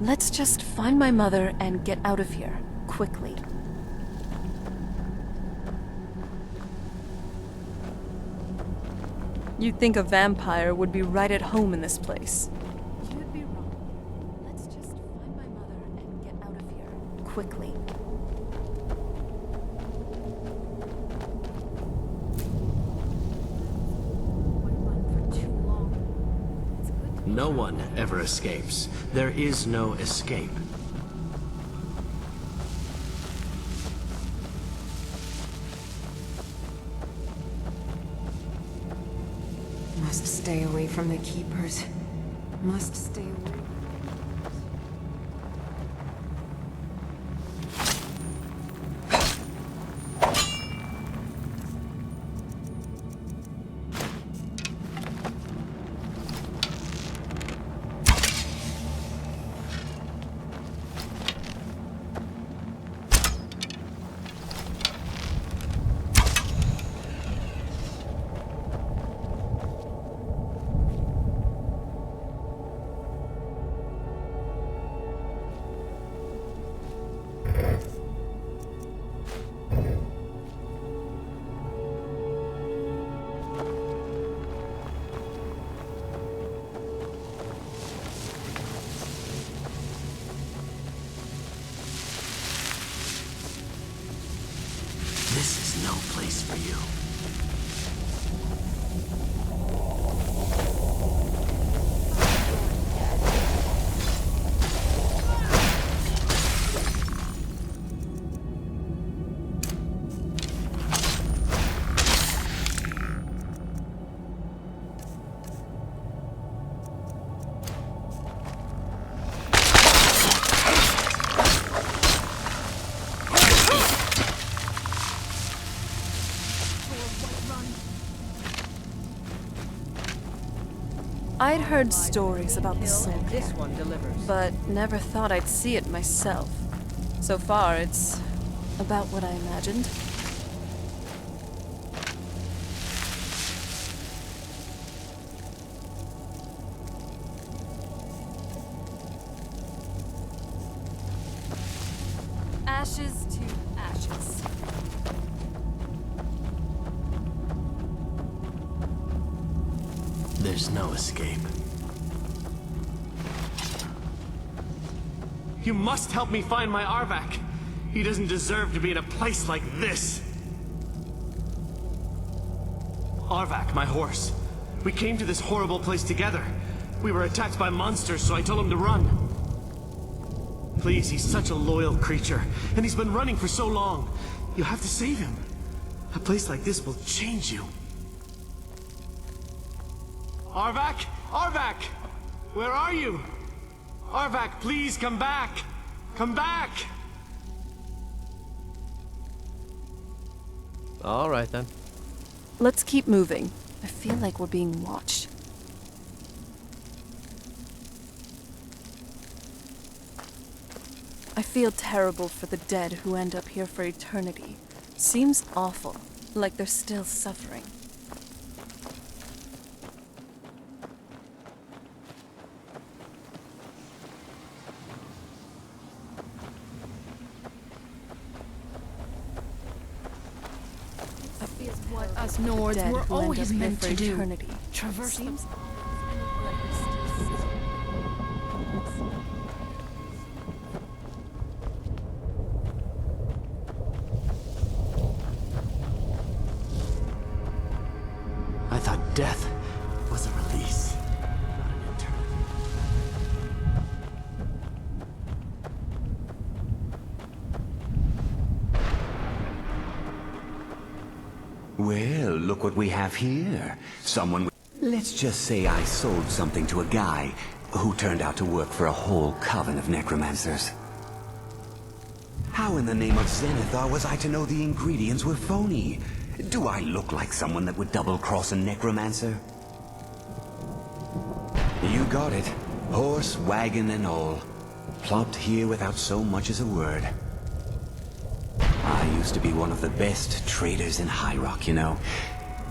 Let's just find my mother and get out of here, quickly. You'd think a vampire would be right at home in this place. You'd be wrong. Let's just find my mother and get out of here, quickly. No one ever escapes. There is no escape. Must stay away from the keepers. Must stay away. This is no place for you. I'd heard stories about the soul but never thought I'd see it myself. So far, it's about what I imagined. Ashes to ashes. There's no escape. You must help me find my Arvak. He doesn't deserve to be in a place like this. Arvak, my horse. We came to this horrible place together. We were attacked by monsters, so I told him to run. Please, he's such a loyal creature, and he's been running for so long. You have to save him. A place like this will change you. Arvak! Arvak! Where are you? Arvak, please come back! Come back! All right then. Let's keep moving. I feel like we're being watched. I feel terrible for the dead who end up here for eternity. Seems awful, like they're still suffering. What us Nords were always meant to do. Traverse them. I thought death was a release, not an eternity. Well, look what we have here. Someone... Let's just say I sold something to a guy who turned out to work for a whole coven of necromancers. How in the name of Zenithar was I to know the ingredients were phony? Do I look like someone that would double-cross a necromancer? You got it. Horse, wagon, and all. Plopped here without so much as a word. I used to be one of the best traders in High Rock, you know.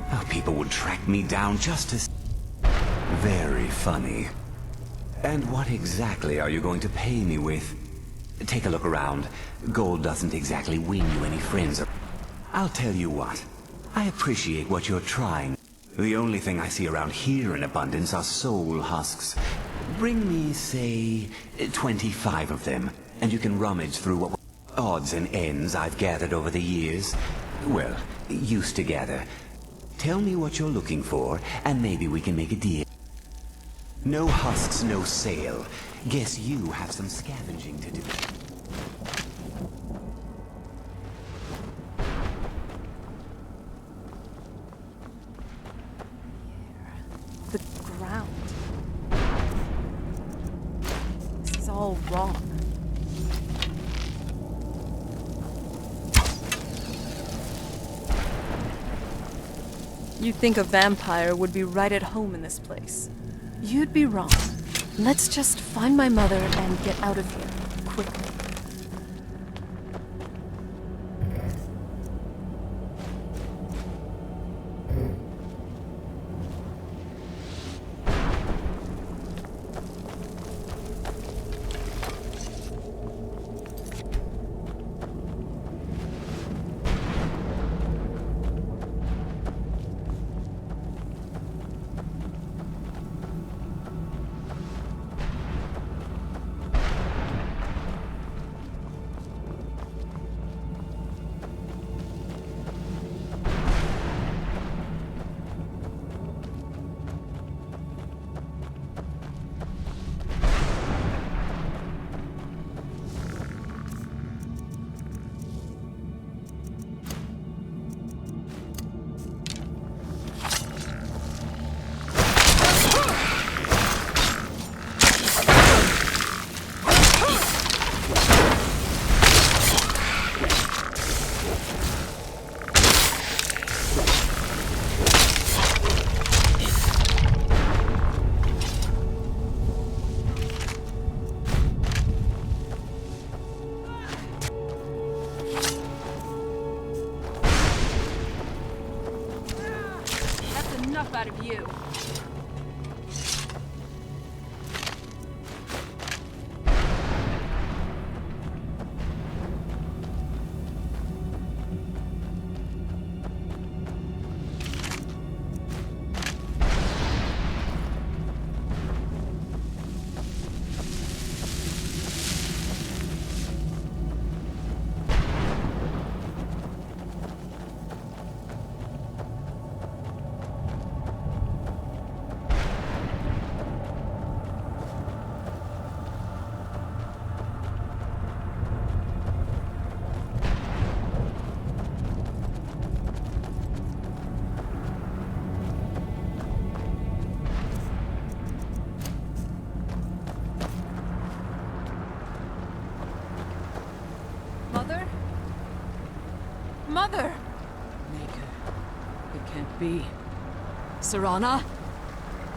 How people would track me down just to... Very funny. And what exactly are you going to pay me with? Take a look around. Gold doesn't exactly win you any friends. I'll tell you what. I appreciate what you're trying. The only thing I see around here in abundance are soul husks. Bring me, say, 25 of them, and you can rummage through what odds and ends I've gathered over the years. Well, used to gather. Tell me what you're looking for, and maybe we can make a deal. No husks, no sale. Guess you have some scavenging to do. The ground. This is all wrong. You'd think a vampire would be right at home in this place. You'd be wrong. Let's just find my mother and get out of here, quickly. Out of you. Mother? Mother! Maker, it can't be. Serana?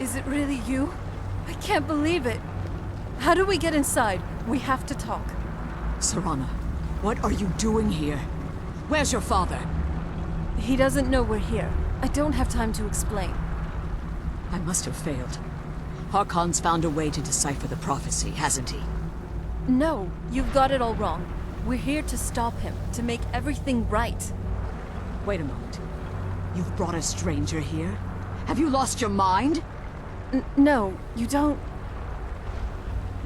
Is it really you? I can't believe it. How do we get inside? We have to talk. Serana, what are you doing here? Where's your father? He doesn't know we're here. I don't have time to explain. I must have failed. Harkon's found a way to decipher the prophecy, hasn't he? No, you've got it all wrong. We're here to stop him, to make everything right. Wait a moment. You've brought a stranger here? Have you lost your mind? No, you don't...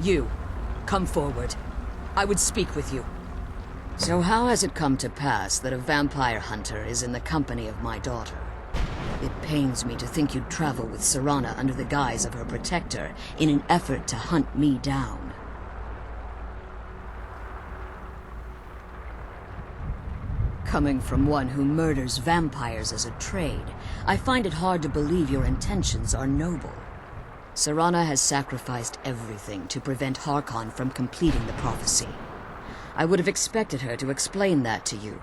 You, come forward. I would speak with you. So how has it come to pass that a vampire hunter is in the company of my daughter? It pains me to think you'd travel with Serana under the guise of her protector in an effort to hunt me down. Coming from one who murders vampires as a trade, I find it hard to believe your intentions are noble. Serana has sacrificed everything to prevent Harkon from completing the prophecy. I would have expected her to explain that to you.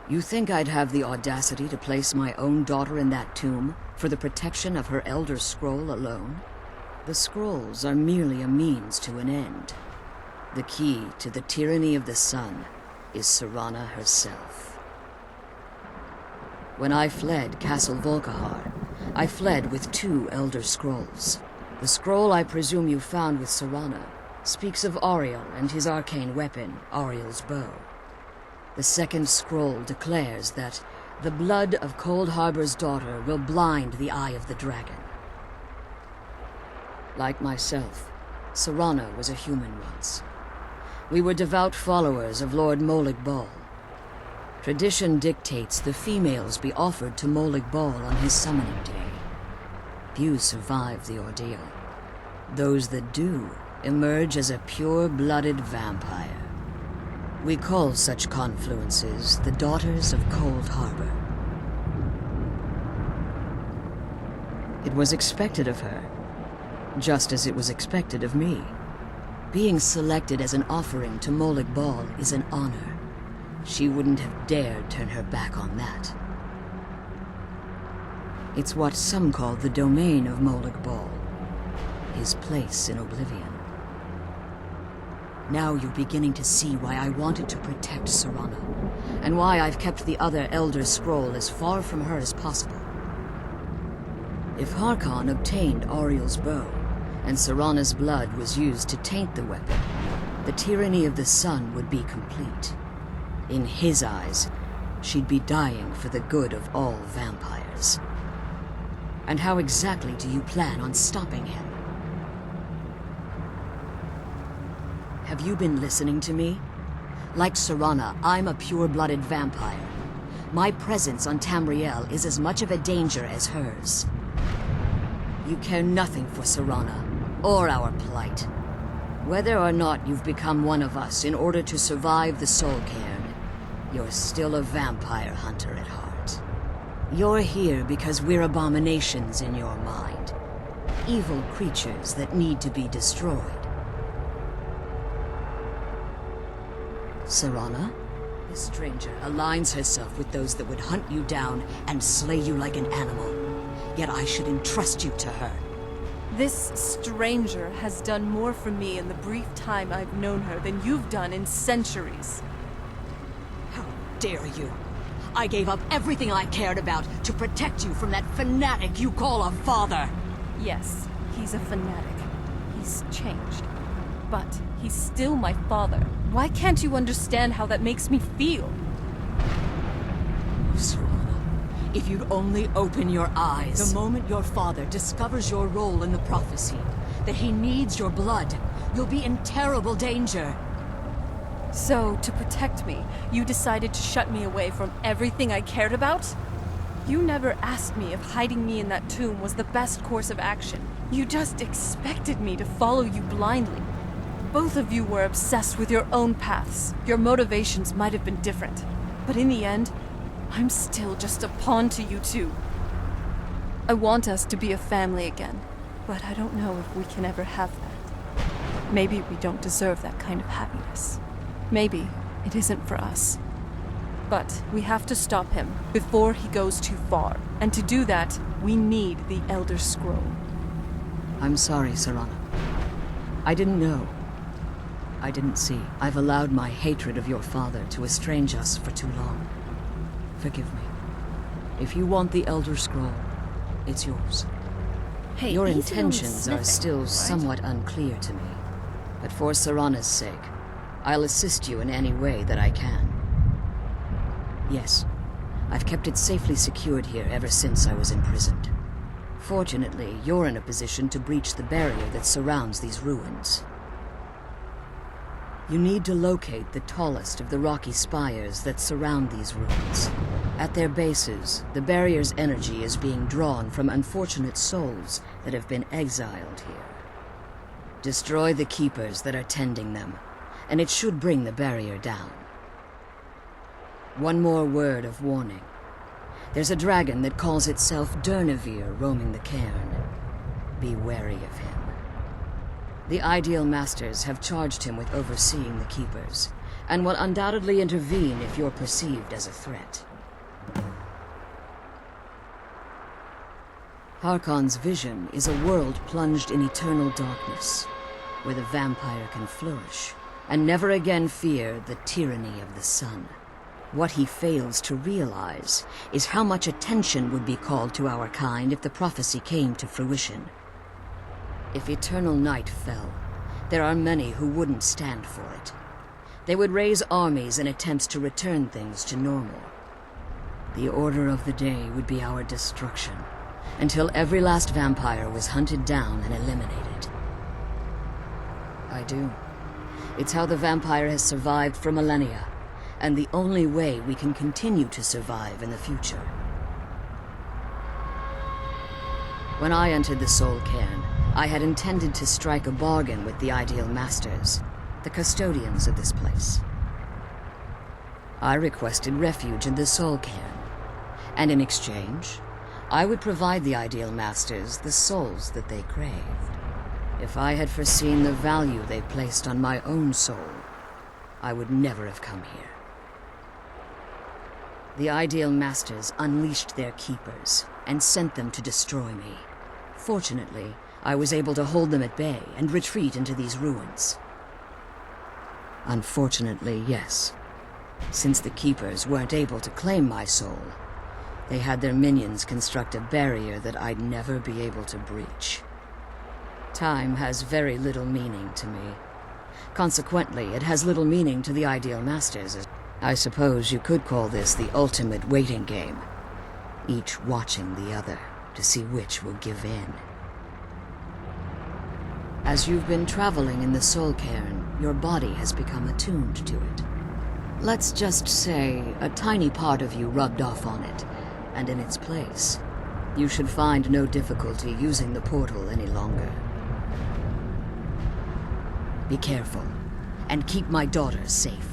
You think I'd have the audacity to place my own daughter in that tomb for the protection of her Elder Scroll alone? The scrolls are merely a means to an end. The key to the tyranny of the sun is Serana herself. When I fled Castle Volkihar, I fled with 2 Elder Scrolls. The scroll I presume you found with Serana speaks of Ariel and his arcane weapon, Ariel's bow. The second scroll declares that the blood of Cold Harbor's daughter will blind the eye of the dragon. Like myself, Serana was a human once. We were devout followers of Lord Molig Bal. Tradition dictates the females be offered to Molig Bal on his summoning day. Few survive the ordeal. Those that do emerge as a pure-blooded vampire. We call such confluences the Daughters of Cold Harbor. It was expected of her, just as it was expected of me. Being selected as an offering to Molig Bal is an honor. She wouldn't have dared turn her back on that. It's what some call the domain of Molig Bal, his place in oblivion. Now you're beginning to see why I wanted to protect Serana, and why I've kept the other Elder Scroll as far from her as possible. If Harkon obtained Ariel's bow, and Serana's blood was used to taint the weapon, the tyranny of the sun would be complete. In his eyes, she'd be dying for the good of all vampires. And how exactly do you plan on stopping him? Have you been listening to me? Like Serana, I'm a pure-blooded vampire. My presence on Tamriel is as much of a danger as hers. You care nothing for Serana, or our plight. Whether or not you've become one of us in order to survive the Soul Cairn, you're still a vampire hunter at heart. You're here because we're abominations in your mind. Evil creatures that need to be destroyed. Serana? This stranger aligns herself with those that would hunt you down and slay you like an animal. Yet I should entrust you to her. This stranger has done more for me in the brief time I've known her than you've done in centuries. How dare you! I gave up everything I cared about to protect you from that fanatic you call a father! Yes, he's a fanatic. He's changed. But he's still my father. Why can't you understand how that makes me feel? Serana, if you'd only open your eyes. The moment your father discovers your role in the prophecy, that he needs your blood, you'll be in terrible danger. So, to protect me, you decided to shut me away from everything I cared about? You never asked me if hiding me in that tomb was the best course of action. You just expected me to follow you blindly. Both of you were obsessed with your own paths. Your motivations might have been different. But in the end, I'm still just a pawn to you two. I want us to be a family again, but I don't know if we can ever have that. Maybe we don't deserve that kind of happiness. Maybe it isn't for us. But we have to stop him before he goes too far. And to do that, we need the Elder Scroll. I'm sorry, Serana. I didn't know. I didn't see. I've allowed my hatred of your father to estrange us for too long. Forgive me. If you want the Elder Scroll, it's yours. Hey, your easy on the intentions sniffing, are still right? somewhat unclear to me. But for Serana's sake, I'll assist you in any way that I can. Yes, I've kept it safely secured here ever since I was imprisoned. Fortunately, you're in a position to breach the barrier that surrounds these ruins. You need to locate the tallest of the rocky spires that surround these ruins. At their bases, the barrier's energy is being drawn from unfortunate souls that have been exiled here. Destroy the keepers that are tending them, and it should bring the barrier down. One more word of warning. There's a dragon that calls itself Durnevere roaming the cairn. Be wary of him. The Ideal Masters have charged him with overseeing the Keepers, and will undoubtedly intervene if you're perceived as a threat. Harkon's vision is a world plunged in eternal darkness, where the vampire can flourish, and never again fear the tyranny of the sun. What he fails to realize is how much attention would be called to our kind if the prophecy came to fruition. If eternal night fell, there are many who wouldn't stand for it. They would raise armies in attempts to return things to normal. The order of the day would be our destruction, until every last vampire was hunted down and eliminated. I do. It's how the vampire has survived for millennia, and the only way we can continue to survive in the future. When I entered the Soul Cairn, I had intended to strike a bargain with the Ideal Masters, the custodians of this place. I requested refuge in the Soul Cairn, and in exchange, I would provide the Ideal Masters the souls that they craved. If I had foreseen the value they placed on my own soul, I would never have come here. The Ideal Masters unleashed their keepers and sent them to destroy me. Fortunately, I was able to hold them at bay and retreat into these ruins. Unfortunately, yes. Since the Keepers weren't able to claim my soul, they had their minions construct a barrier that I'd never be able to breach. Time has very little meaning to me. Consequently, it has little meaning to the Ideal Masters. I suppose you could call this the ultimate waiting game, each watching the other to see which will give in. As you've been traveling in the Soul Cairn, your body has become attuned to it. Let's just say a tiny part of you rubbed off on it, and in its place, you should find no difficulty using the portal any longer. Be careful, and keep my daughter safe.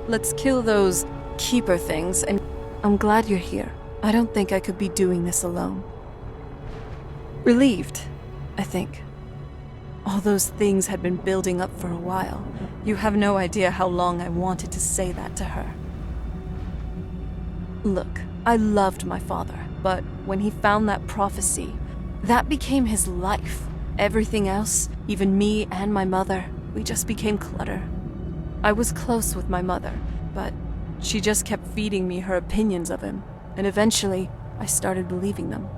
Let's kill those keeper things, and I'm glad you're here. I don't think I could be doing this alone. Relieved, I think. All those things had been building up for a while. You have no idea how long I wanted to say that to her. Look, I loved my father, but when he found that prophecy, that became his life. Everything else, even me and my mother, we just became clutter. I was close with my mother, but she just kept feeding me her opinions of him, and eventually, I started believing them.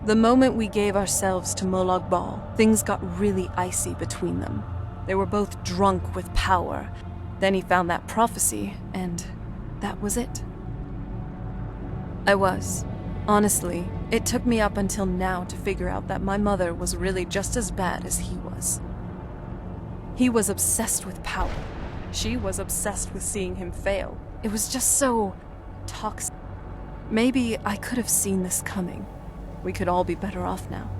The moment we gave ourselves to Molag Bal, things got really icy between them. They were both drunk with power. Then he found that prophecy, and that was it. I was. Honestly, it took me up until now to figure out that my mother was really just as bad as he was. He was obsessed with power. She was obsessed with seeing him fail. It was just so toxic. Maybe I could have seen this coming. We could all be better off now.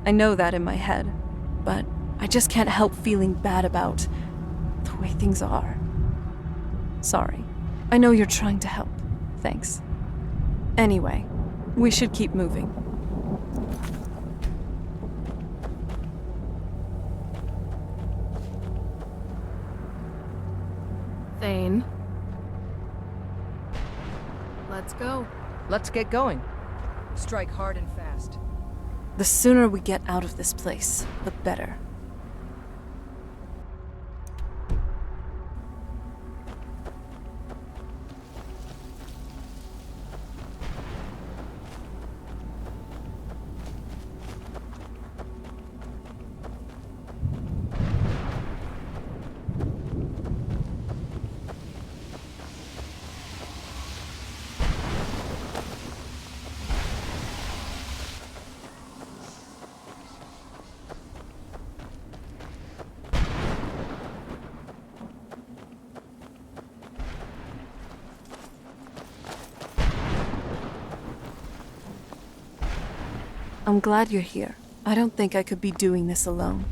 I know that in my head, but I just can't help feeling bad about the way things are. Sorry. I know you're trying to help. Thanks. Anyway, we should keep moving. Thane. Let's go. Let's get going. Strike hard and fast. The sooner we get out of this place, the better. I'm glad you're here. I don't think I could be doing this alone.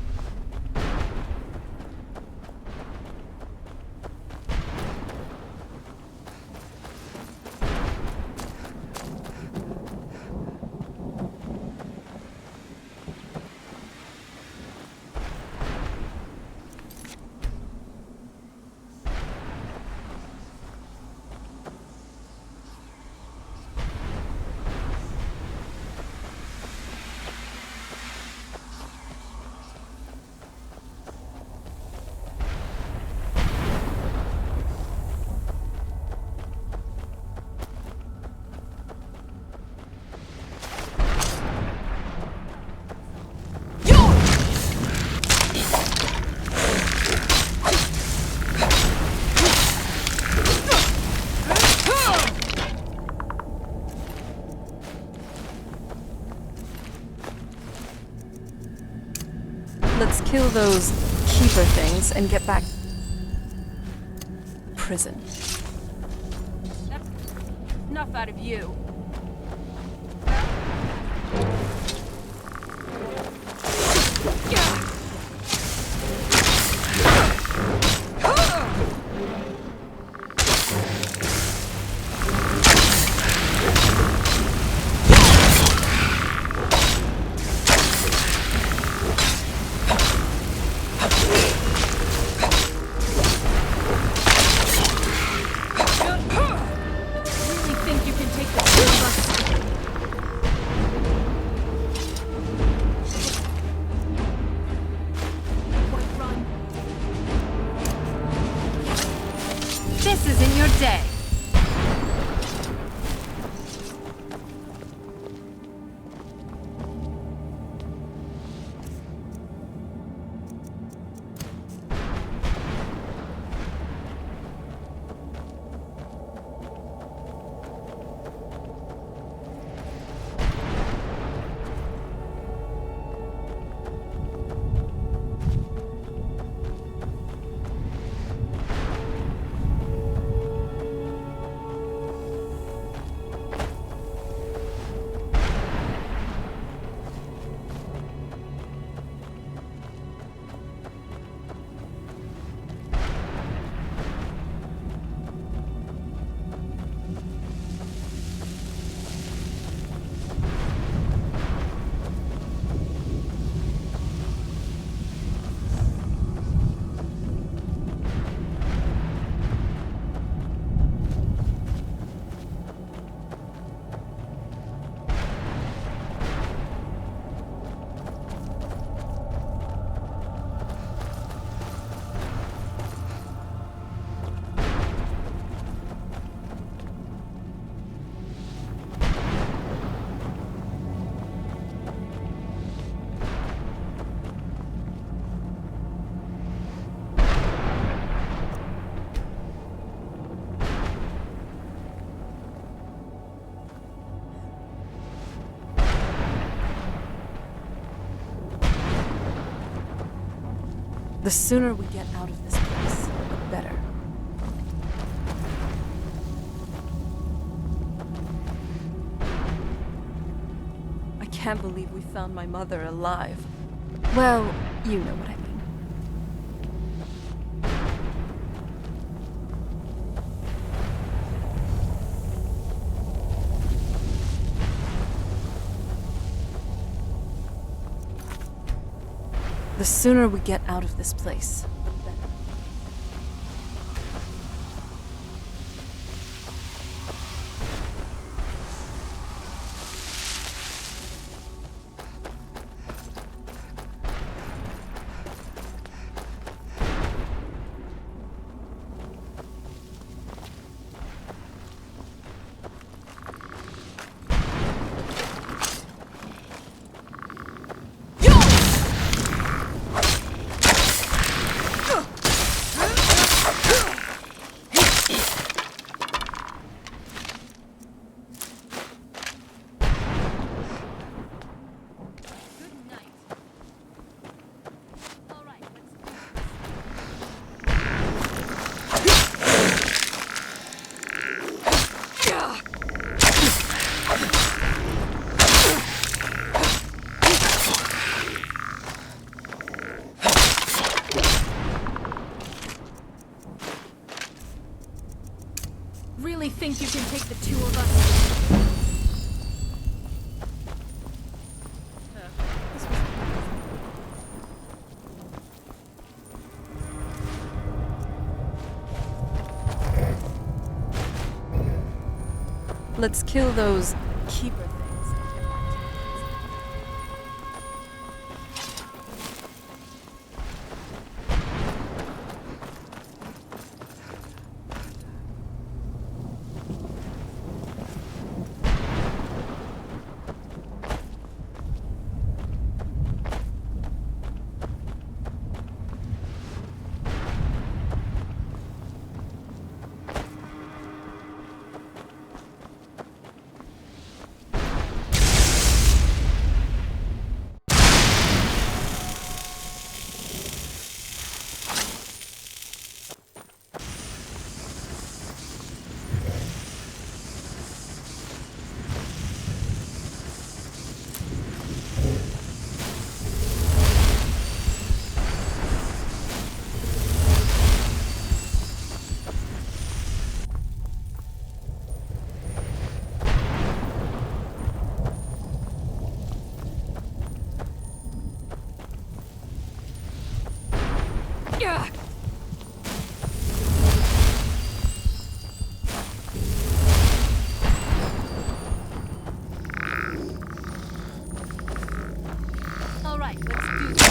Let's kill those keeper things and get back. Prison. That's enough out of you. This isn't your day. The sooner we get out of this place, the better. I can't believe we found my mother alive. Well, you know what I mean. The sooner we get out of this place, the better. think you can take the two of us? Let's kill those keeper things. All right, let's do this.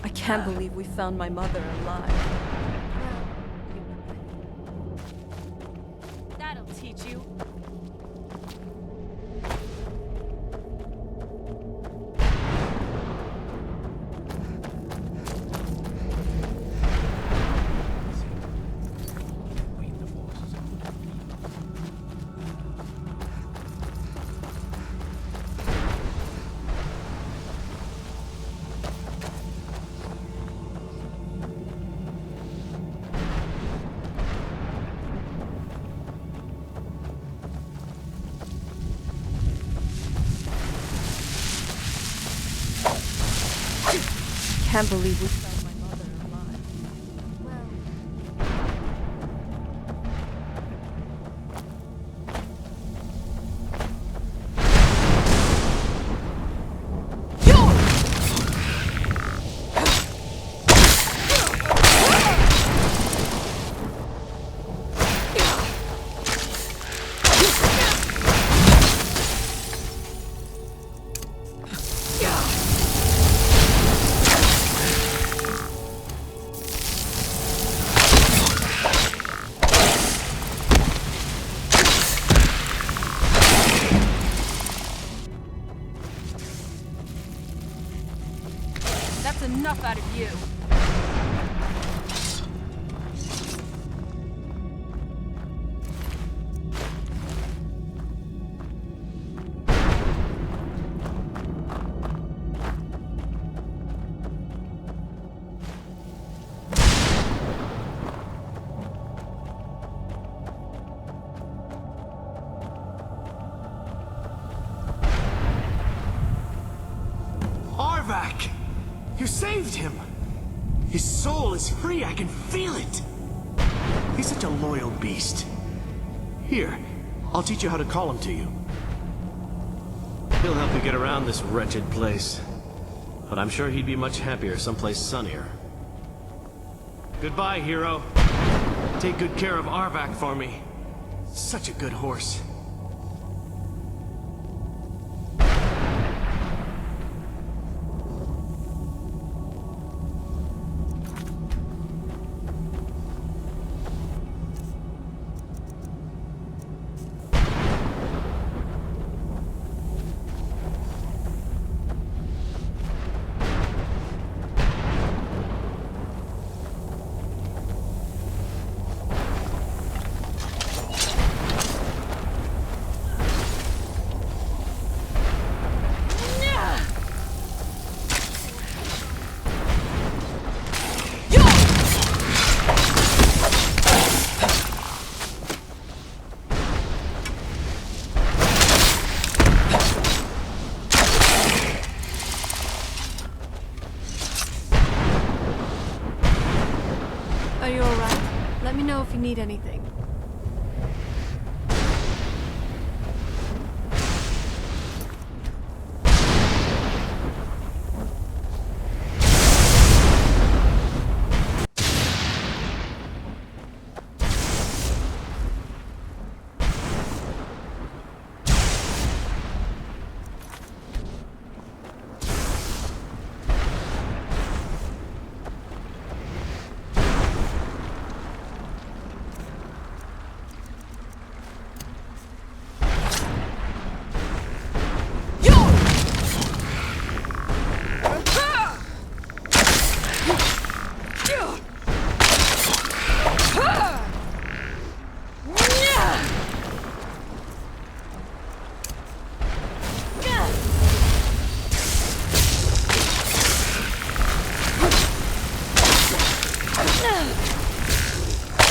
I can't believe we found my mother alive. That'll teach you. Can't believe we found my mother alive. That's enough out of you. Arvak! You saved him! His soul is free, I can feel it! He's such a loyal beast. Here, I'll teach you how to call him to you. He'll help you get around this wretched place. But I'm sure he'd be much happier someplace sunnier. Goodbye, hero. Take good care of Arvak for me. Such a good horse. know if you need anything.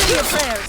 Say your prayers.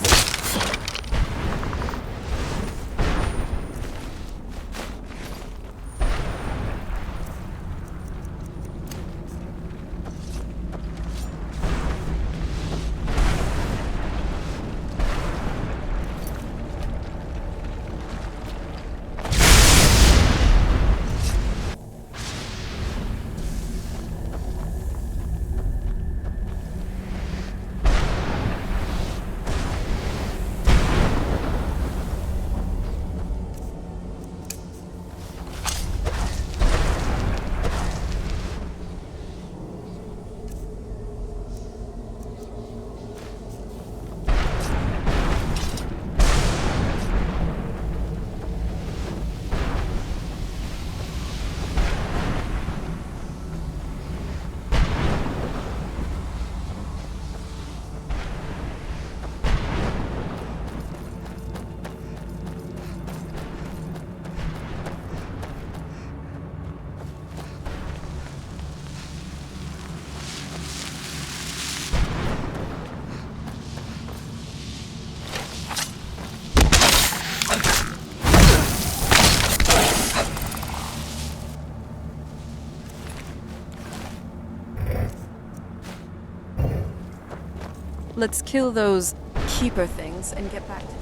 Let's kill those keeper things and get back to...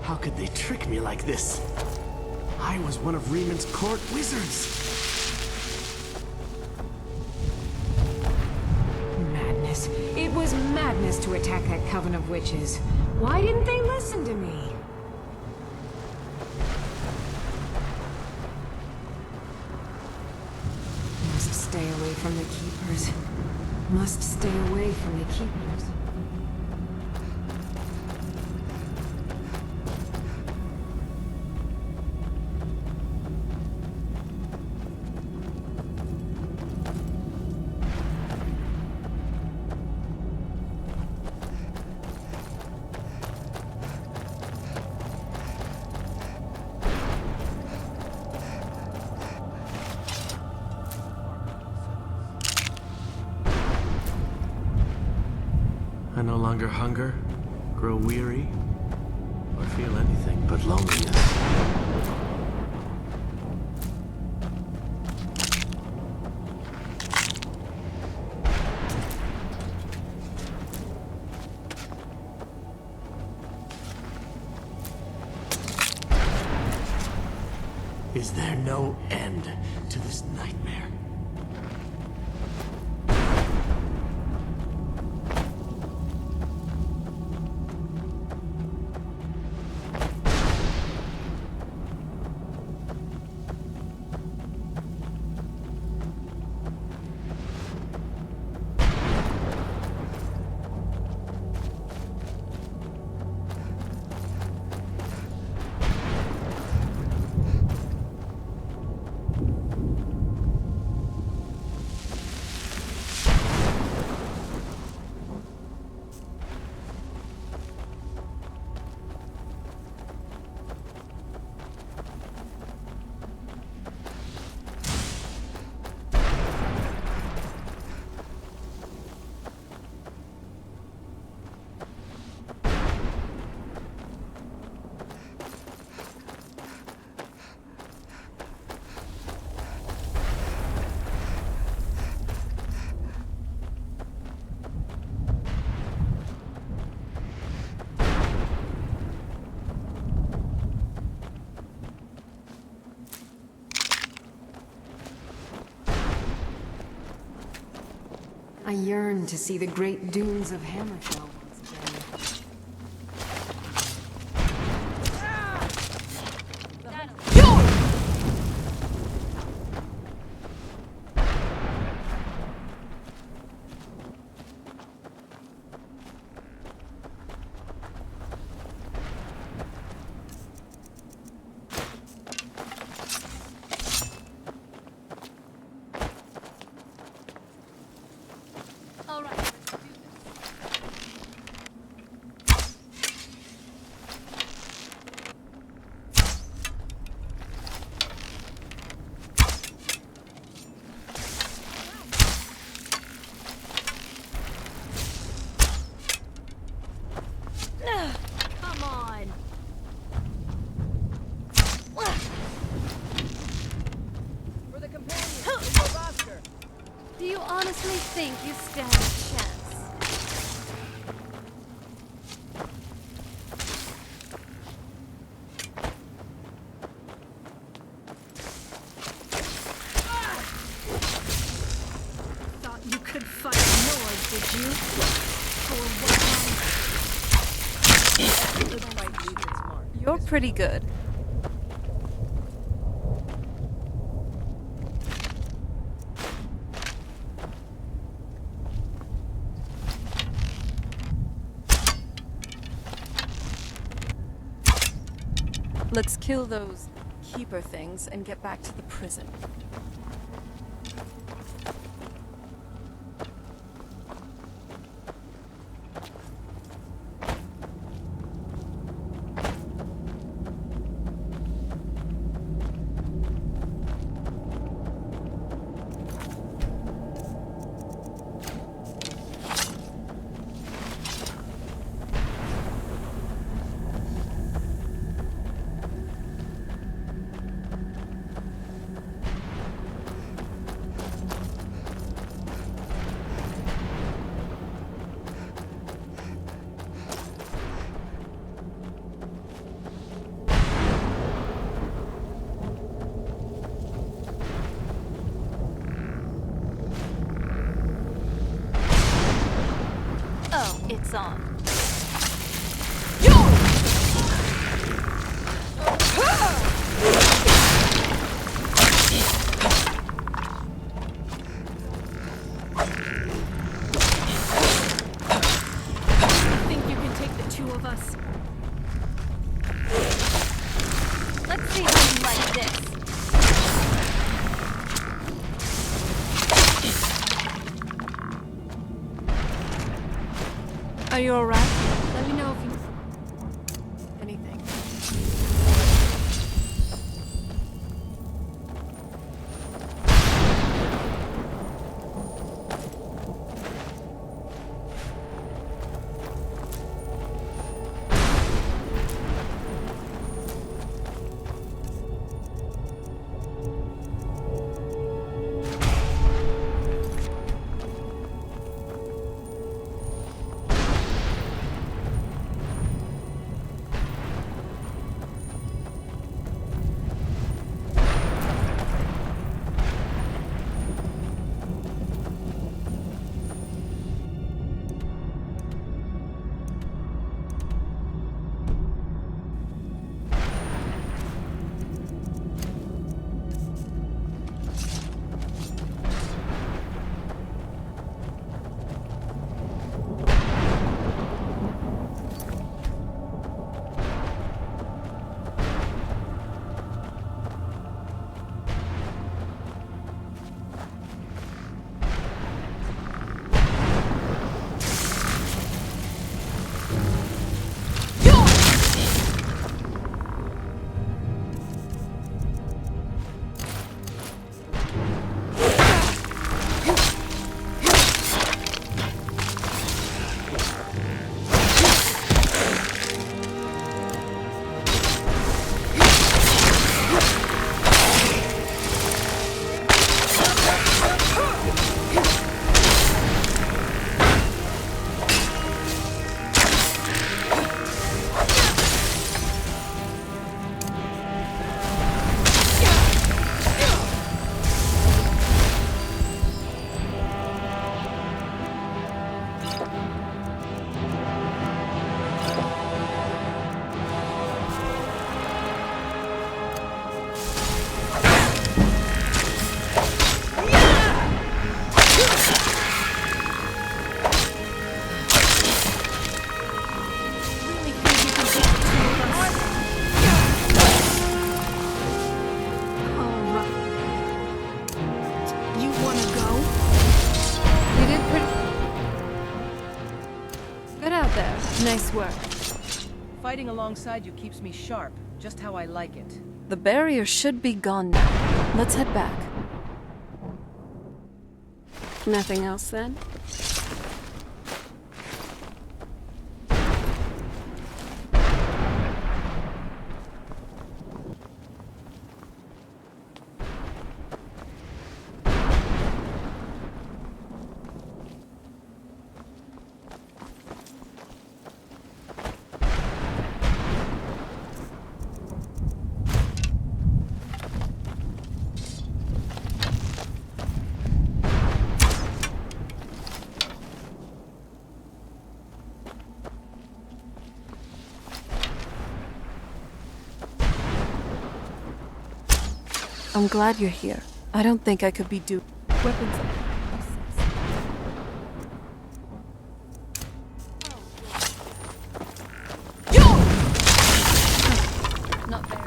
How could they trick me like this? I was one of Reman's court wizards. Madness. It was madness to attack that coven of witches. Why didn't they listen to me? Must stay away from the keepers. Must stay away from the keepers. I no longer hunger, grow weary, or feel anything but loneliness. Is there no end to this nightmare? I yearn to see the great dunes of Hammerfell once again. All right, let's do this. Come on. For the companions, in your roster. Do you honestly think you stand a chance? Thought you could fight Nords, did you? For one. You're pretty good. Let's kill those keeper things and get back to the prison. Oh, it's on. Think you can take the two of us? Let's see how you like this. Are you alright? Let me know if you... anything. Nice work. Fighting alongside you keeps me sharp, just how I like it. The barrier should be gone now. Let's head back. Nothing else then? I'm glad you're here. I don't think I could be weapons. Not there.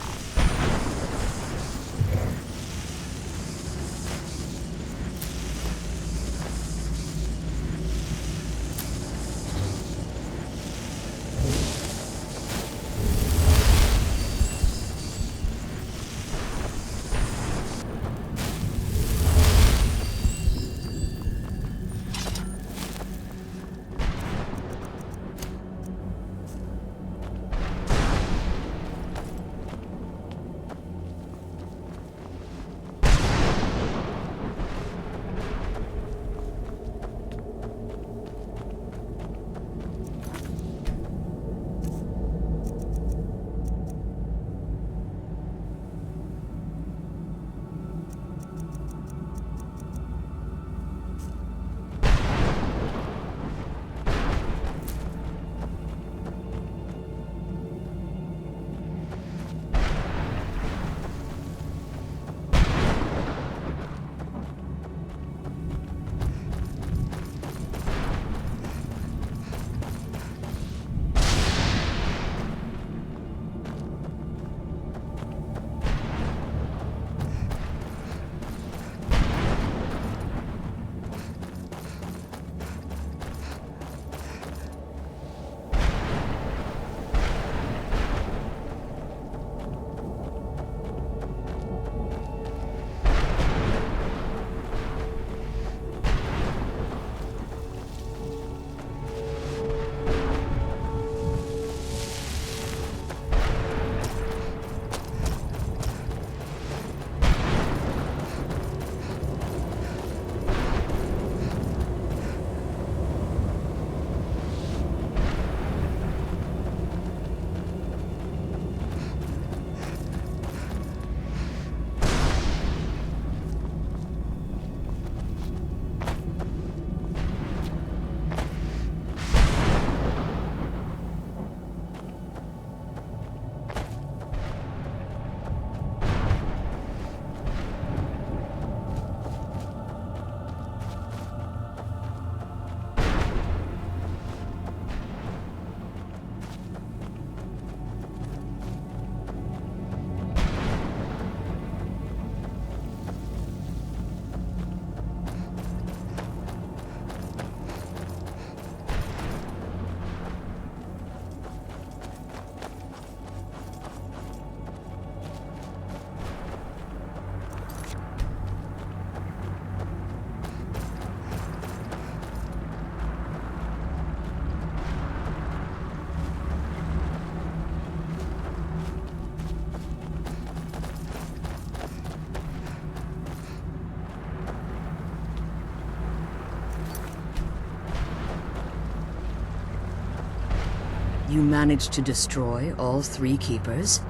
You managed to destroy all 3 keepers?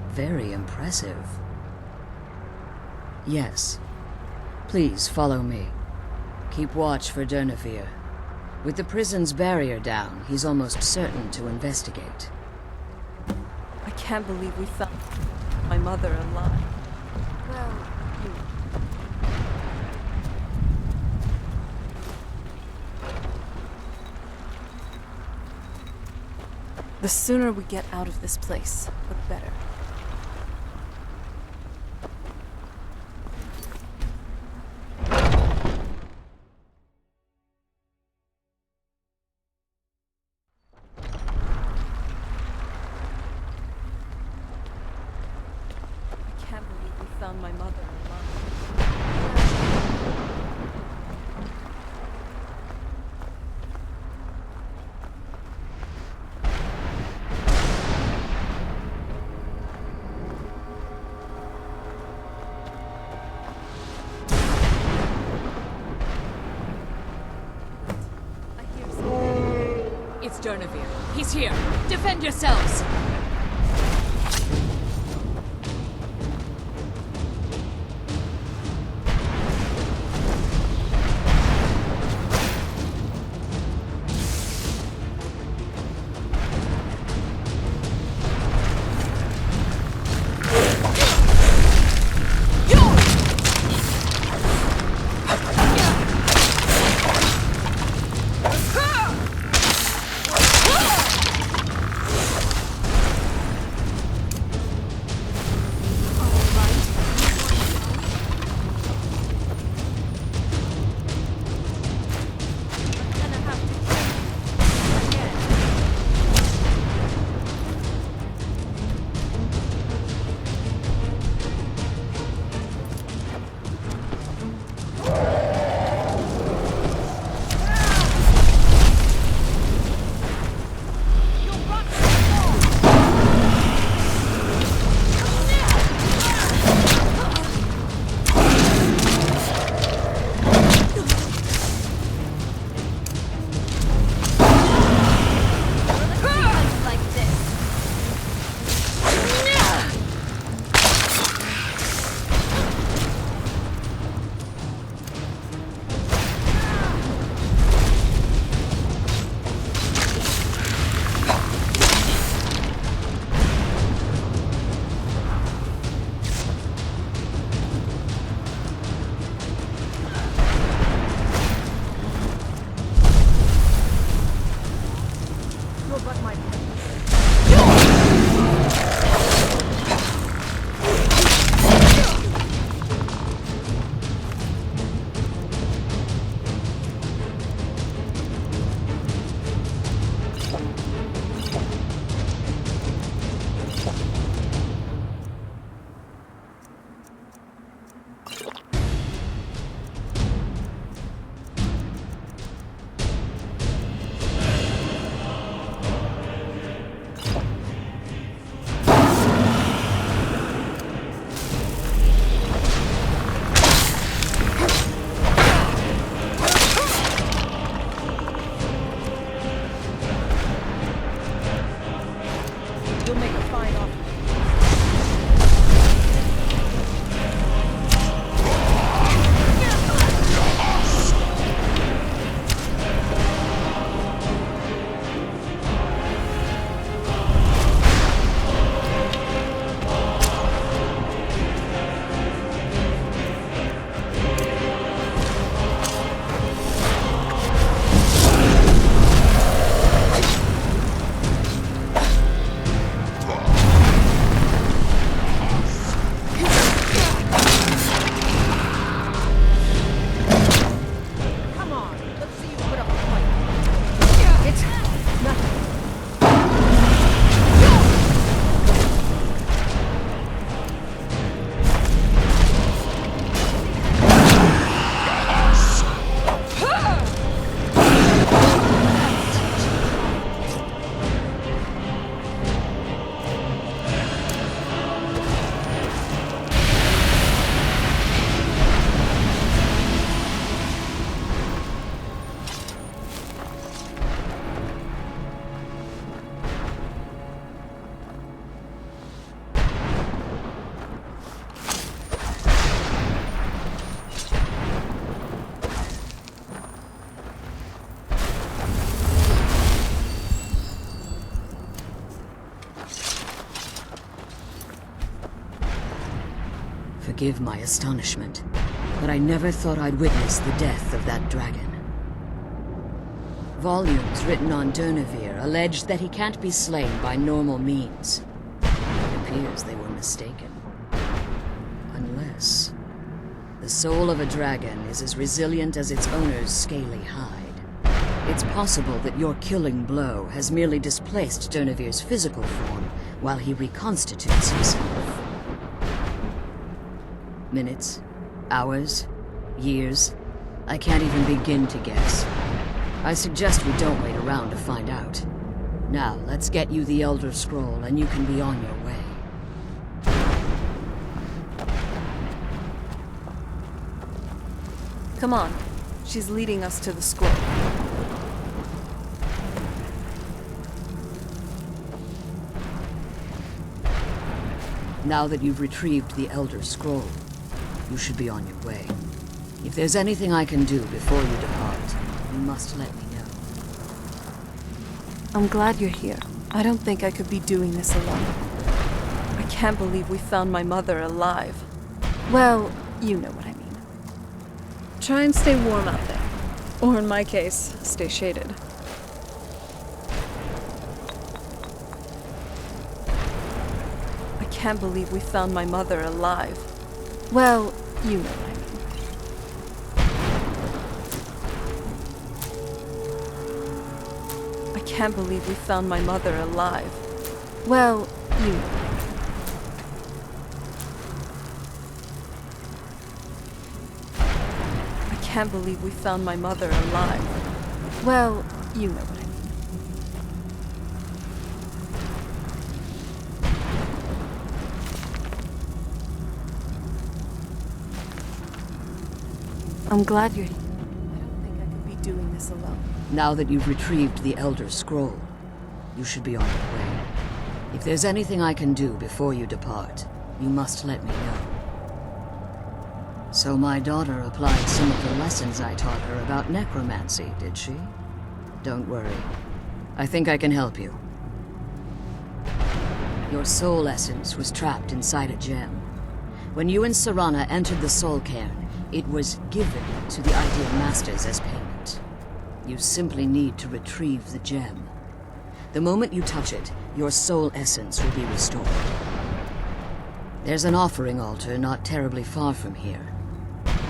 Very impressive. Yes. Please follow me. Keep watch for Durnevere. With the prison's barrier down, he's almost certain to investigate. I can't believe we found my mother alive. Well, the sooner we get out of this place, the better. around my mother. It's Durnavir. He's here. Defend yourselves! Forgive my astonishment, but I never thought I'd witness the death of that dragon. Volumes written on Durnavir alleged that he can't be slain by normal means. It appears they were mistaken. Unless the soul of a dragon is as resilient as its owner's scaly hide. It's possible that your killing blow has merely displaced Durnavir's physical form while he reconstitutes himself. Minutes? Hours? Years? I can't even begin to guess. I suggest we don't wait around to find out. Now, let's get you the Elder Scroll and you can be on your way. Come on. She's leading us to the scroll. Now that you've retrieved the Elder Scroll, you should be on your way. If there's anything I can do before you depart, you must let me know. I'm glad you're here. I don't think I could be doing this alone. I can't believe we found my mother alive. Well, you know what I mean. Try and stay warm out there. Or in my case, stay shaded. I can't believe we found my mother alive. Well, you know what I mean. I can't believe we found my mother alive. Well, you know. I can't believe we found my mother alive. Well, you know what I mean. I'm glad you're here. I don't think I could be doing this alone. Now that you've retrieved the Elder Scroll, you should be on your way. If there's anything I can do before you depart, you must let me know. So my daughter applied some of the lessons I taught her about necromancy, did she? Don't worry. I think I can help you. Your soul essence was trapped inside a gem. When you and Serana entered the Soul Cairn, it was given to the Ideal Masters as payment. You simply need to retrieve the gem. The moment you touch it, your soul essence will be restored. There's an offering altar not terribly far from here.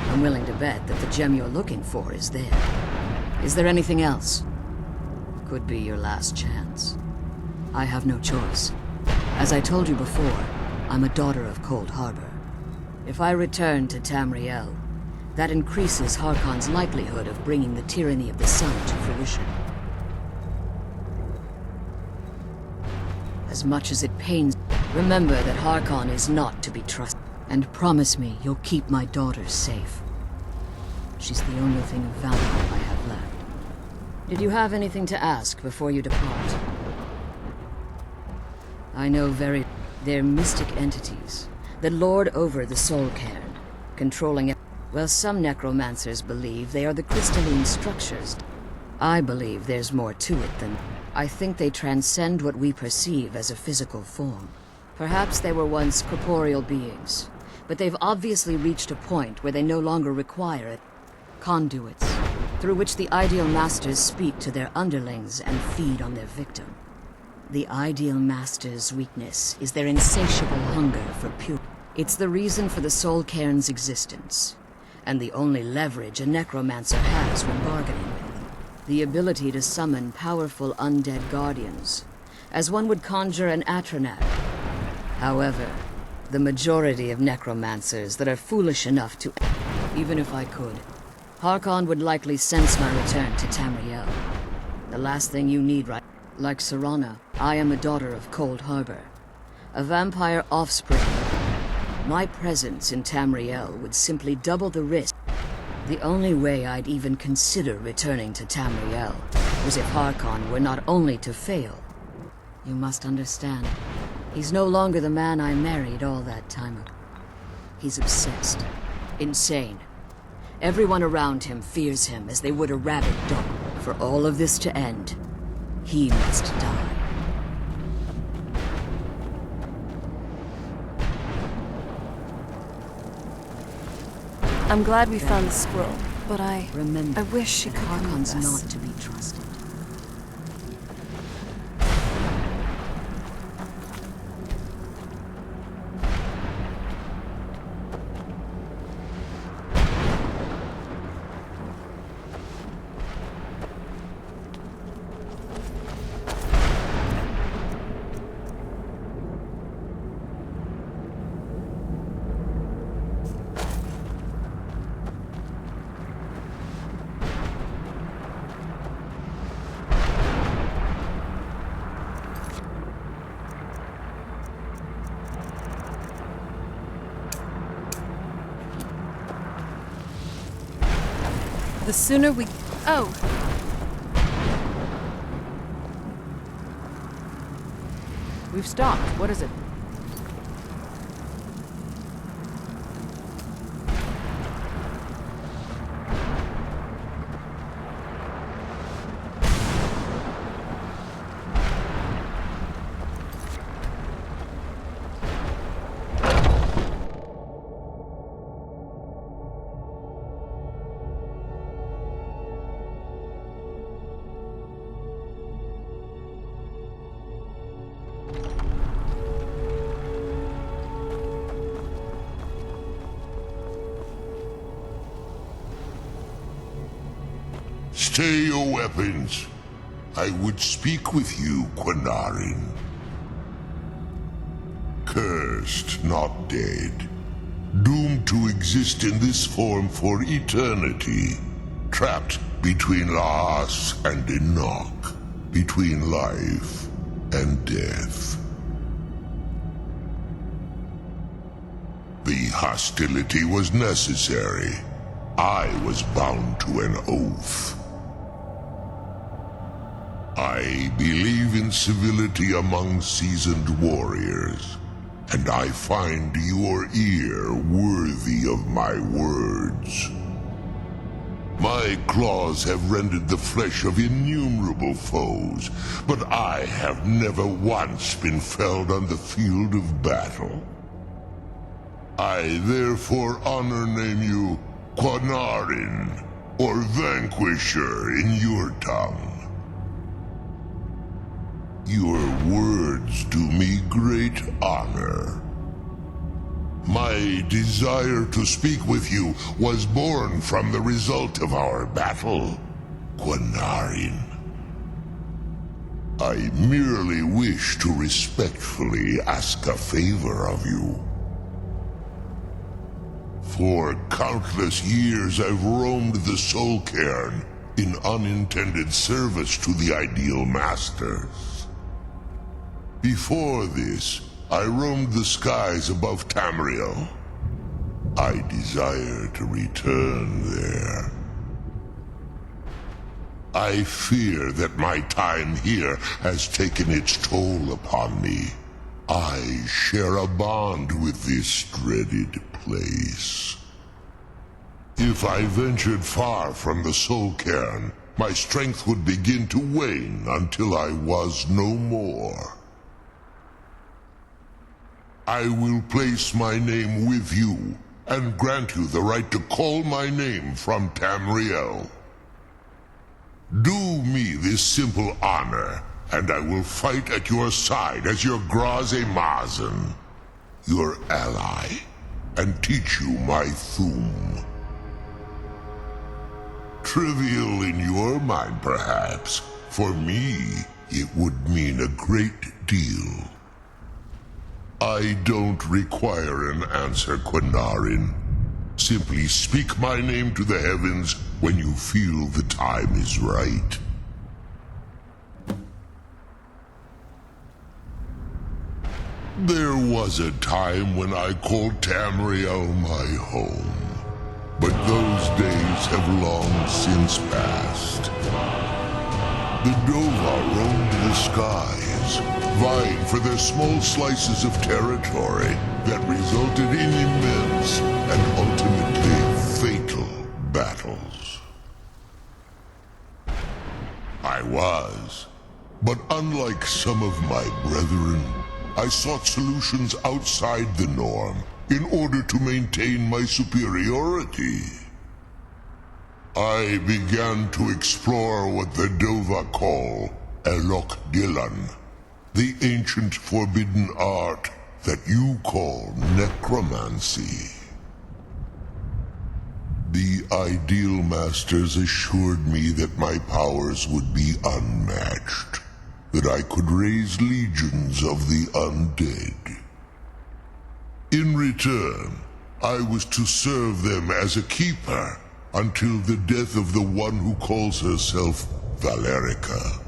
I'm willing to bet that the gem you're looking for is there. Is there anything else? Could be your last chance. I have no choice. As I told you before, I'm a daughter of Cold Harbor. If I return to Tamriel, that increases Harkon's likelihood of bringing the tyranny of the sun to fruition. As much as it pains, remember that Harkon is not to be trusted. And promise me you'll keep my daughter safe. She's the only thing of value I have left. Did you have anything to ask before you depart? I know they're mystic entities that lord over the Soul Cairn, controlling it. Well, some necromancers believe they are the crystalline structures. I believe there's more to it than... I think they transcend what we perceive as a physical form. Perhaps they were once corporeal beings, but they've obviously reached a point where they no longer require it. Conduits, through which the Ideal Masters speak to their underlings and feed on their victim. The Ideal Masters' weakness is their insatiable hunger for pure. It's the reason for the Soul Cairn's existence, and the only leverage a necromancer has when bargaining with. The ability to summon powerful undead guardians, as one would conjure an Atronach. However, the majority of necromancers that are foolish enough to... Even if I could, Harkon would likely sense my return to Tamriel. The last thing you need, right? Like Serana, I am a daughter of Cold Harbor, a vampire offspring. My presence in Tamriel would simply double the risk. The only way I'd even consider returning to Tamriel was if Harkon were not only to fail. You must understand, he's no longer the man I married all that time ago. He's obsessed, insane. Everyone around him fears him as they would a rabid dog. For all of this to end, he must die. I'm glad we found the scroll, but I wish she could come with Harkon's us. not to be trusted. The sooner we... Oh. We've stopped. What is it? Stay your weapons. I would speak with you, Quinarin. Cursed, not dead. Doomed to exist in this form for eternity. Trapped between Laas and Enoch. Between life and death. The hostility was necessary. I was bound to an oath. I believe in civility among seasoned warriors, and I find your ear worthy of my words. My claws have rended the flesh of innumerable foes, but I have never once been felled on the field of battle. I therefore honor name you Quinarin, or Vanquisher in your tongue. Your words do me great honor. My desire to speak with you was born from the result of our battle, Quinarin. I merely wish to respectfully ask a favor of you. For countless years I've roamed the Soul Cairn in unintended service to the Ideal Masters. Before this, I roamed the skies above Tamriel. I desire to return there. I fear that my time here has taken its toll upon me. I share a bond with this dreaded place. If I ventured far from the Soul Cairn, my strength would begin to wane until I was no more. I will place my name with you, and grant you the right to call my name from Tamriel. Do me this simple honor, and I will fight at your side as your Graze Mazen, your ally, and teach you my Thum. Trivial in your mind, perhaps. For me, it would mean a great deal. I don't require an answer, Quinarin. Simply speak my name to the heavens when you feel the time is right. There was a time when I called Tamriel my home, but those days have long since passed. The Dova roamed the skies, vying for their small slices of territory that resulted in immense and ultimately fatal battles. I was, but unlike some of my brethren, I sought solutions outside the norm in order to maintain my superiority. I began to explore what the Dova call Elok Dilan, the ancient forbidden art that you call necromancy. The Ideal Masters assured me that my powers would be unmatched, that I could raise legions of the undead. In return, I was to serve them as a keeper until the death of the one who calls herself Valerica.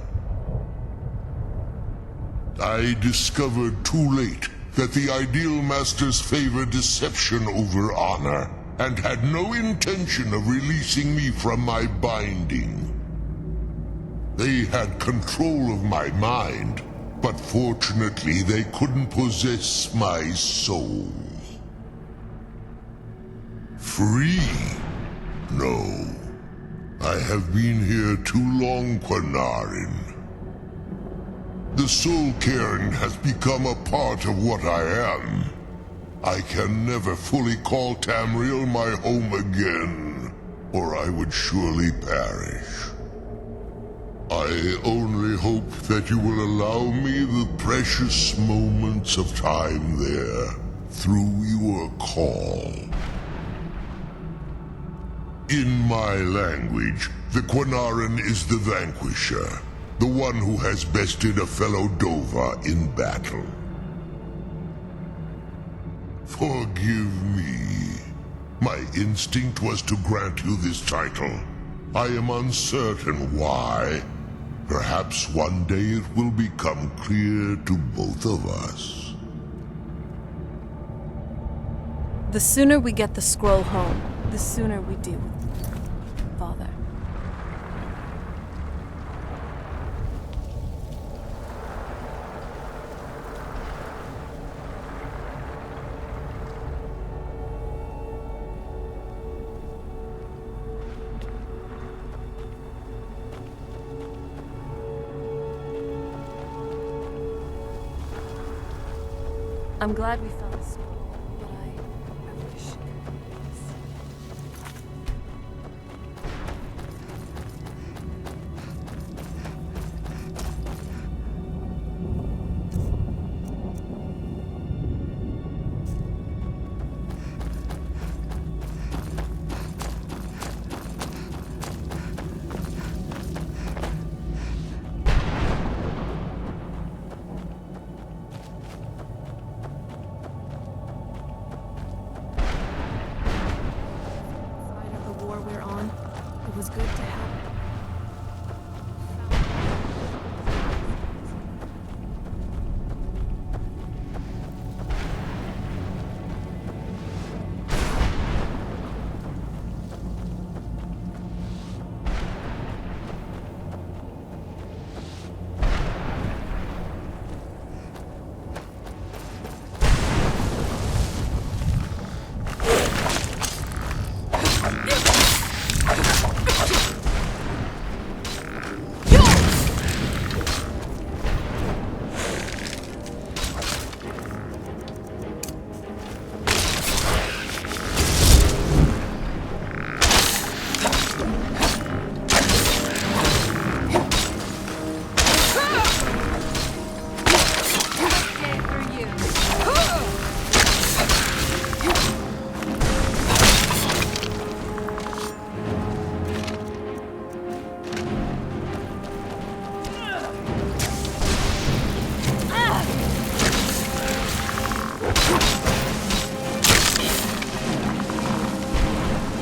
I discovered too late that the Ideal Masters favor deception over honor, and had no intention of releasing me from my binding. They had control of my mind, but fortunately they couldn't possess my soul. Free? No. I have been here too long, Quanarin. The Soul Cairn has become a part of what I am. I can never fully call Tamriel my home again, or I would surely perish. I only hope that you will allow me the precious moments of time there, through your call. In my language, the Quanarin is the vanquisher, the one who has bested a fellow Dova in battle. Forgive me. My instinct was to grant you this title. I am uncertain why. Perhaps one day it will become clear to both of us. The sooner we get the scroll home, the sooner we do, Father. I'm glad we found the scroll, but I wish.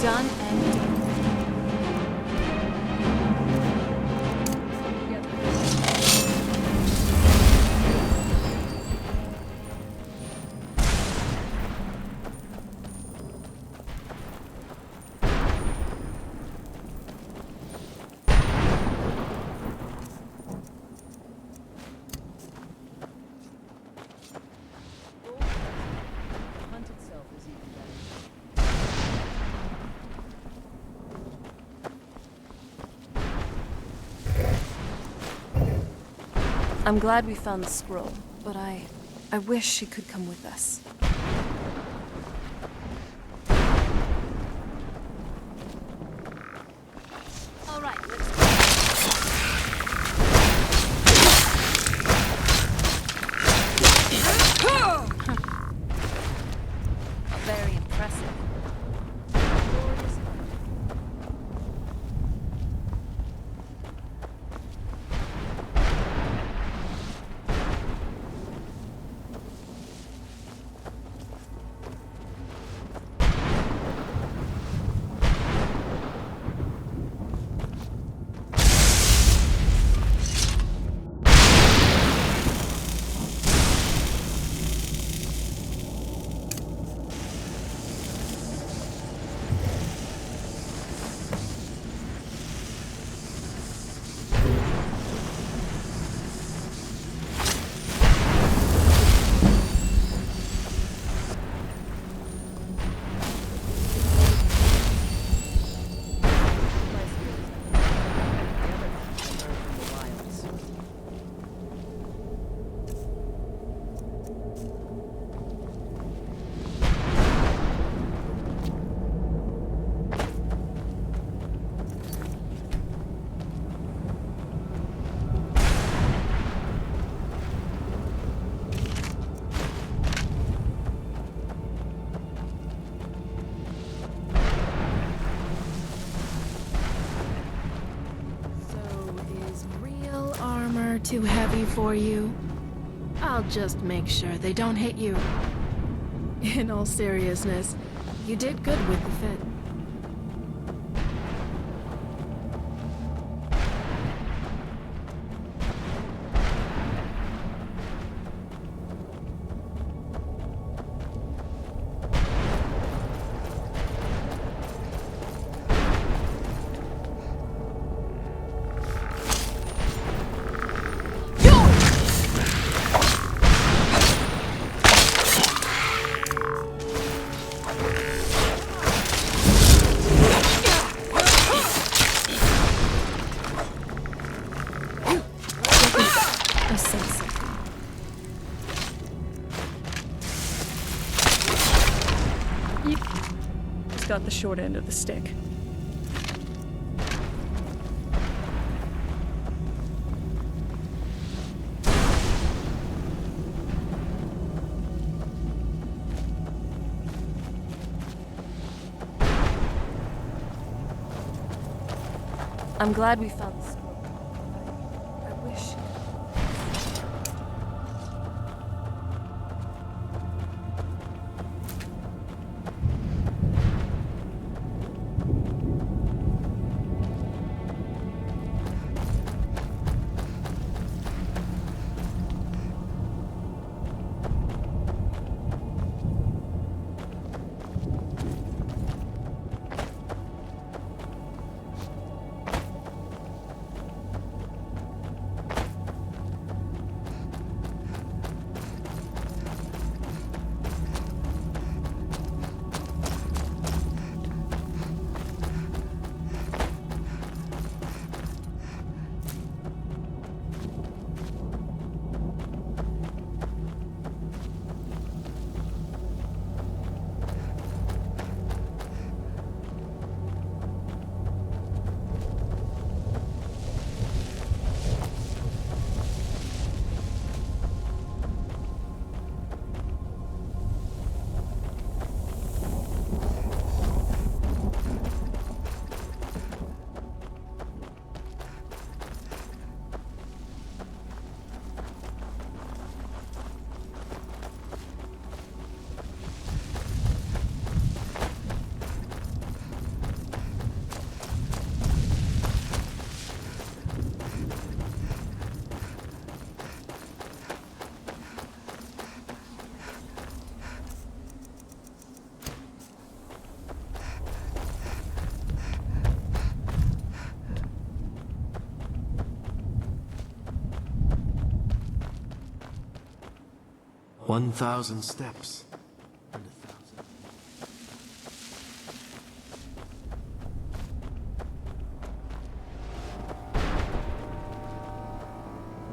Done and done. I'm glad we found the scroll, but I wish she could come with us. All right, Very impressive. too heavy for you? I'll just make sure they don't hit you. In all seriousness, you did good with the fit. Got the short end of the stick. I'm glad we found the scope. I wish. $1,000 steps. And 1,000.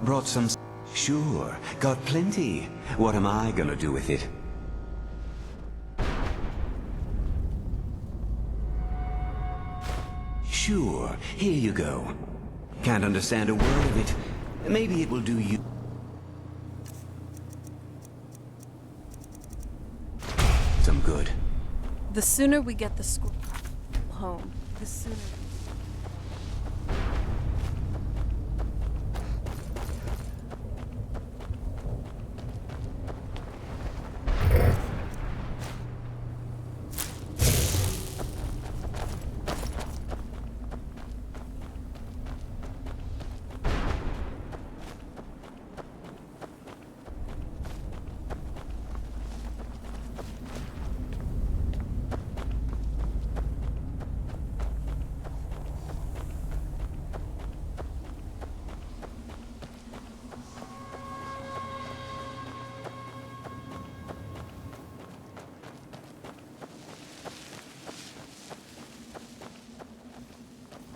Brought some... Sure, got plenty. What am I gonna do with it? Sure, here you go. Can't understand a word of it. Maybe it will do you... some good. The sooner we get the school home, the sooner.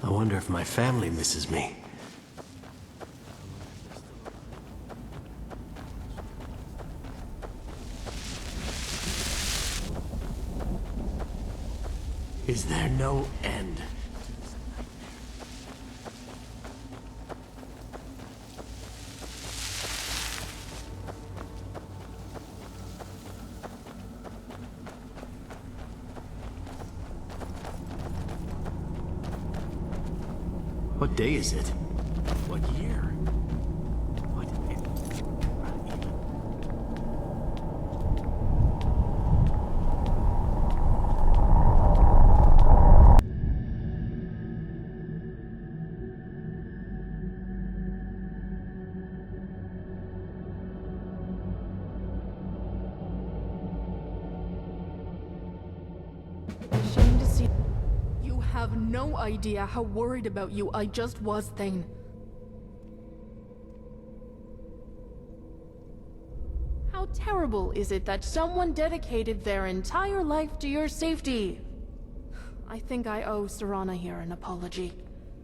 I wonder if my family misses me. Is there no end? What day is it? What year? have no idea how worried about you I just was, Thane. How terrible is it that someone dedicated their entire life to your safety? I think I owe Serana here an apology.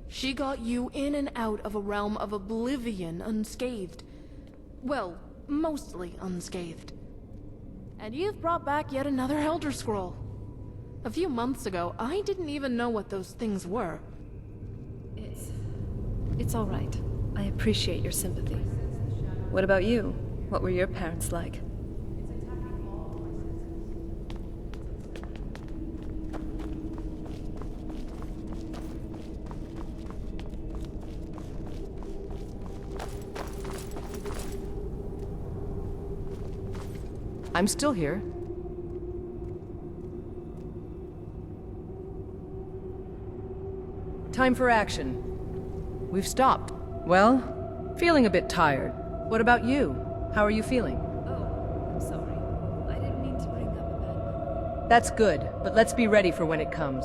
She got you in and out of a realm of oblivion unscathed. Well, mostly unscathed. And you've brought back yet another Elder Scroll. A few months ago, I didn't even know what those things were. It's all right. I appreciate your sympathy. What about you? What were your parents like? I'm still here. Time for action. We've stopped. Well, feeling a bit tired. What about you? How are you feeling? Oh, I'm sorry. I didn't mean to bring up a bad memory. That's good, but let's be ready for when it comes.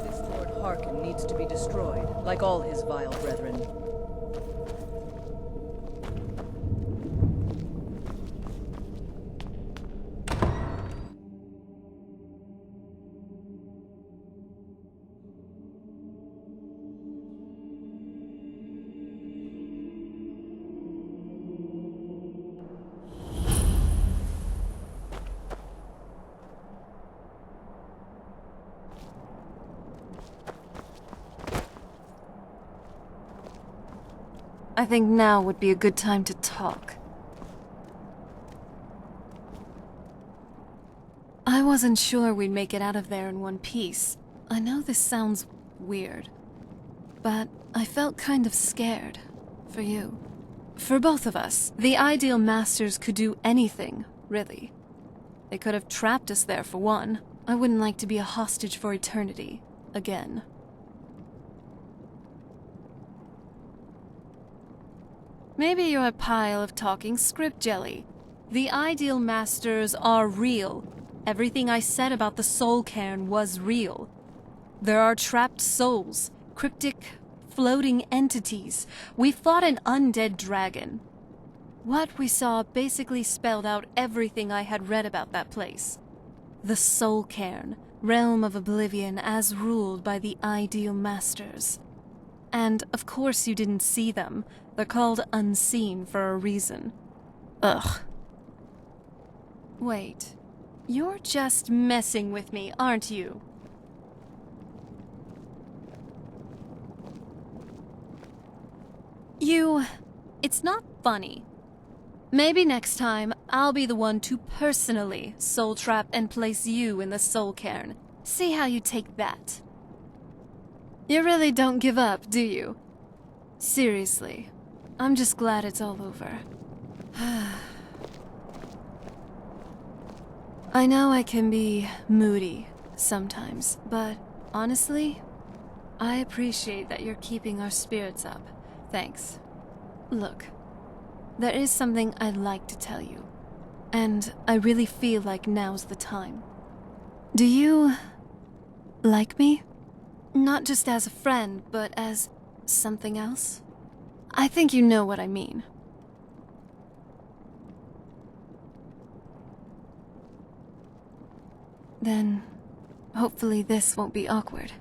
This Lord Harkin needs to be destroyed, like all his vile brethren. I think now would be a good time to talk. I wasn't sure we'd make it out of there in one piece. I know this sounds weird, but I felt kind of scared for you. For both of us, the Ideal Masters could do anything, really. They could have trapped us there for one. I wouldn't like to be a hostage for eternity, again. Maybe you're a pile of talking script jelly. The Ideal Masters are real. Everything I said about the Soul Cairn was real. There are trapped souls, cryptic, floating entities. We fought an undead dragon. What we saw basically spelled out everything I had read about that place. The Soul Cairn, realm of oblivion as ruled by the Ideal Masters. And, of course, you didn't see them. They're called unseen for a reason. Ugh. Wait. You're just messing with me, aren't you? It's not funny. Maybe next time, I'll be the one to personally soul trap and place you in the Soul Cairn. See how you take that. You really don't give up, do you? Seriously. I'm just glad it's all over. I know I can be moody sometimes, but honestly, I appreciate that you're keeping our spirits up. Thanks. Look, there is something I'd like to tell you, and I really feel like now's the time. Do you like me? Not just as a friend, but as something else? I think you know what I mean. Then, hopefully this won't be awkward.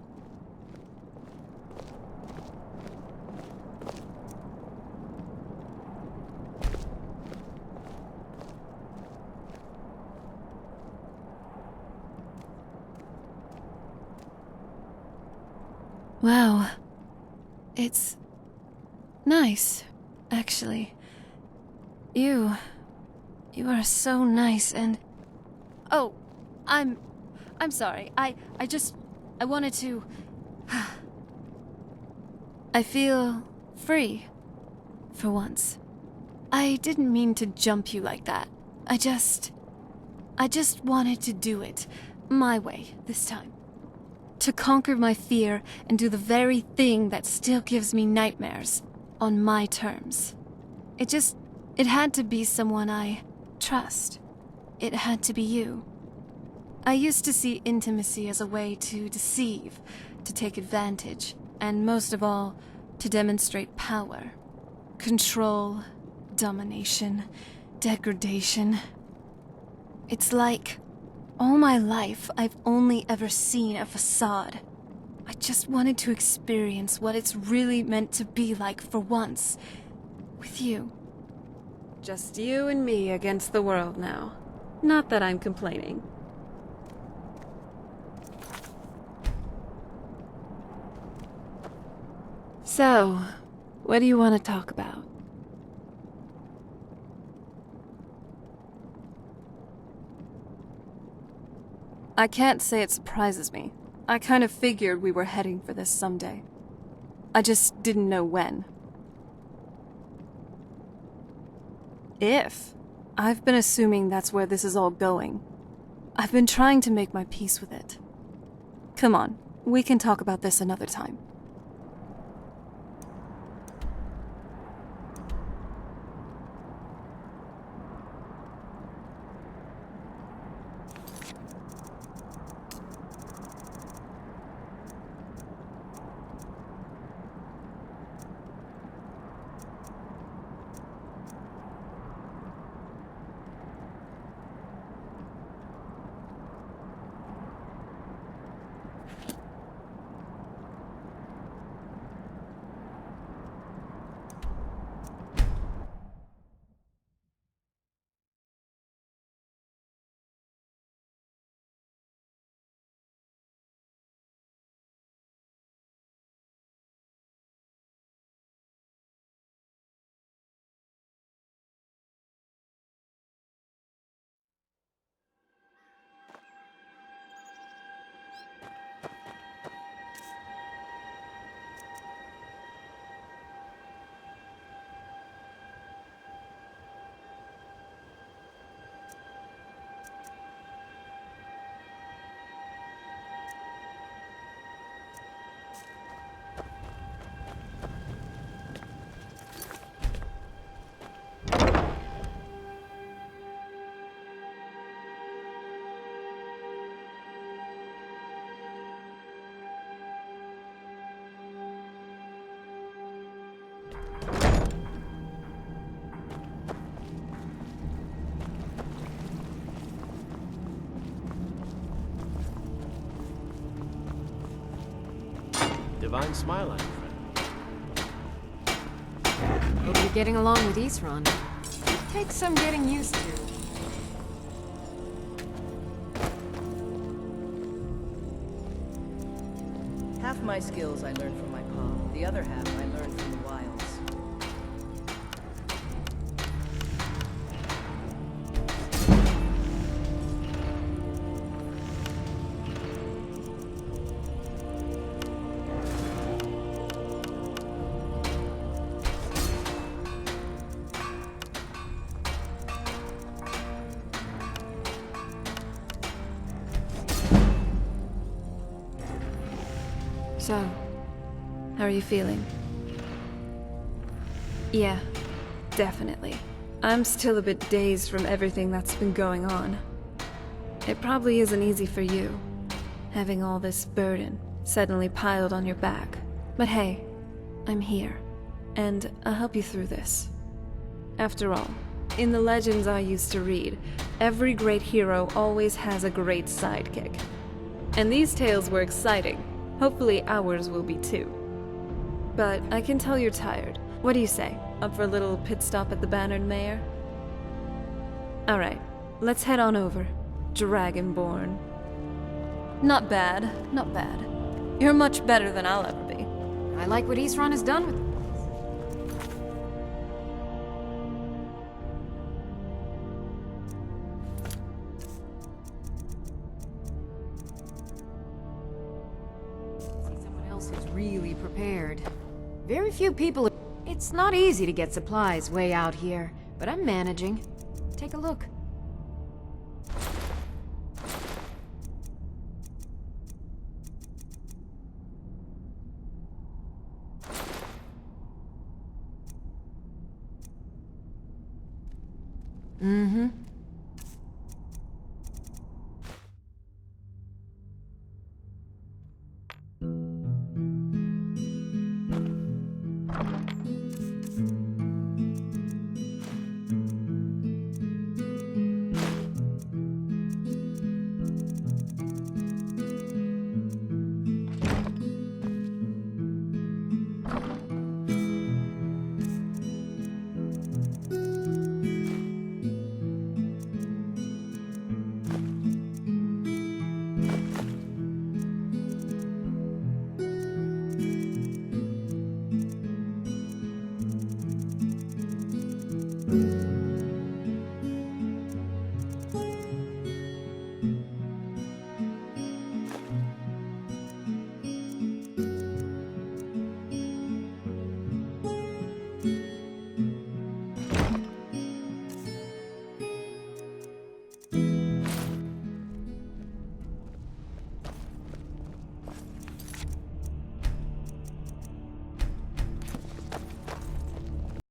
Wow. It's nice, actually. You are so nice and... Oh, I'm sorry. I wanted to... I feel free, for once. I didn't mean to jump you like that. I just wanted to do it my way this time. To conquer my fear and do the very thing that still gives me nightmares, on my terms. It had to be someone I trust. it had to be you. I used to see intimacy as a way to deceive, to take advantage, and most of all, to demonstrate power. Control, domination, degradation. It's like, all my life, I've only ever seen a facade. I just wanted to experience what it's really meant to be like for once. With you. Just you and me against the world now. Not that I'm complaining. So, what do you want to talk about? I can't say it surprises me. I kind of figured we were heading for this someday. I just didn't know when. If. I've been assuming that's where this is all going. I've been trying to make my peace with it. Come on, we can talk about this another time. Divine smile on you, friend. Hope you're getting along with Isran. It takes some getting used to. Half my skills I learned from my pa. The other half I learned from the wilds. So, how are you feeling? Yeah, definitely. I'm still a bit dazed from everything that's been going on. It probably isn't easy for you, having all this burden suddenly piled on your back. But hey, I'm here, and I'll help you through this. After all, in the legends I used to read, every great hero always has a great sidekick. And these tales were exciting. Hopefully ours will be too. But I can tell you're tired. What do you say? Up for a little pit stop at the Bannered Mare? Alright, let's head on over. Dragonborn. Not bad, not bad. You're much better than I'll ever be. I like what Isran has done with it. Is really prepared. Very few people. It's not easy to get supplies way out here, but I'm managing. Take a look. you.